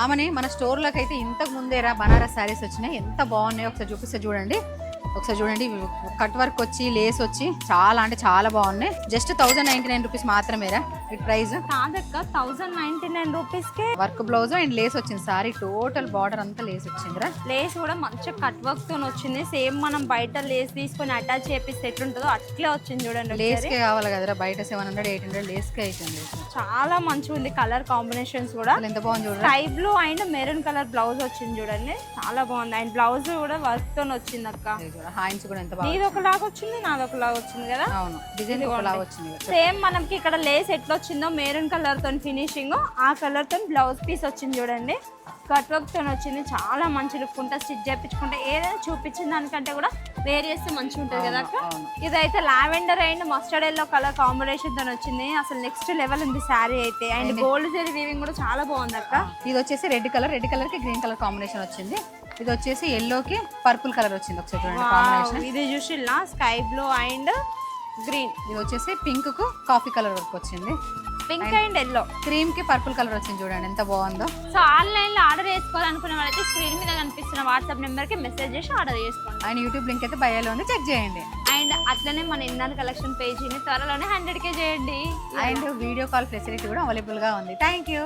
ఆమెని మన స్టోర్లోకి అయితే ఇంతకు ముందేరా బనారస్ శారీస్ వచ్చినాయి, ఎంత బాగున్నాయో ఒకసారి చూపిస్తే చూడండి. ఒకసారి చూడండి, కట్ వర్క్ వచ్చి లేస్ వచ్చి చాలా అంటే చాలా బాగున్నాయి. జస్ట్ 1099 రూపీస్ మాత్రమేరా ఈ ప్రైస్. కాదక్క 1099 రూపీస్కే వర్క్ బ్లౌజ్ అండ్ లేస్ వచ్చింది. సారీ టోటల్ బార్డర్ అంతా లేస్ వచ్చిందిరా. లేస్ కూడా మంచిగా కట్ వర్క్ తో వచ్చింది. సేమ్ మనం బయట లేస్ తీసుకొని అటాచ్ చేపిస్తే ఎట్లుంటుందో అట్లే వచ్చింది చూడండి. లేస్ కే కావాలి కదరా, బయట 700 800 లేస్ కే అవుతుంది. చాలా మంచిగా ఉంది. కలర్ కాంబినేషన్స్ కూడా ఎంత బాగుంది చూడండి. Sky blue and maroon colour blouse వచ్చింది చూడండి, చాలా బాగుంది. అండ్ బ్లౌజ్ కూడా వర్క్ తో వచ్చింది అక్క. హ్యాండ్స్ కూడా ఎంత బాగుంది. నీది ఒకలాగా వచ్చింది, నాది ఒకలాగా వచ్చింది కదా. అవును, డిజైన్ ఒకలాగా వచ్చింది. సేమ్ మనకి ఇక్కడ లేస్ ఎట్లా వచ్చిందో మెరూన్ కలర్ తో ఫినిషింగ్, ఆ కలర్ తో బ్లౌజ్ పీస్ వచ్చింది చూడండి. కట్ వర్క్ తో వచ్చింది, చాలా మంచి లుక్ ఉంటుంది. స్టిచ్ చేయించుకుంటే ఏదైనా చూపించిన దానికంటే కూడా వేర్ చేస్తే మంచిగా ఉంటుంది కదా అక్క. ఇదైతే lavender and mustard yellow colour combination తో వచ్చింది. అసలు నెక్స్ట్ లెవెల్ ఉంది శారీ అయితే. అండ్ గోల్డ్ జరీ వీవింగ్ కూడా చాలా బాగుంది అక్క. ఇది వచ్చేసి రెడ్ కలర్ కి గ్రీన్ కలర్ కాంబినేషన్ వచ్చింది. ఇది వచ్చేసి ఎల్లోకి పర్పుల్ కలర్ వచ్చింది. ఒకసారి చూడండి కాంబినేషన్. ఇది చూసిల్లా స్కై బ్లూ అండ్ గ్రీన్. ఇది వచ్చేసి పింక్ కు కాఫీ కలర్ వర్క్ వచ్చింది. పింక్ అండ్ ఎల్లో, క్రీమ్ కి పర్పుల్ కలర్ వచ్చింది. చూడండి ఎంత బాగుందో. సో ఆన్లైన్ లో ఆర్డర్ చేసుకోవాలనుకునే వాళ్ళైతే స్క్రీన్ మీద కనిపిస్తున్న వాట్సాప్ నెంబర్ కి మెసేజ్ చేసి ఆర్డర్ చేసుకోండి. అండ్ యూట్యూబ్ లింక్ అయితే బయోలో ఉంది, చెక్ చేయండి. అండ్ అట్లనే మన ఇండియన్ కలెక్షన్ పేజీని త్వరలోనే 100K చేయండి. అండ్ వీడియో కాల్ ఫెసిలిటీ కూడా అవైలబుల్ గా ఉంది. Thank you.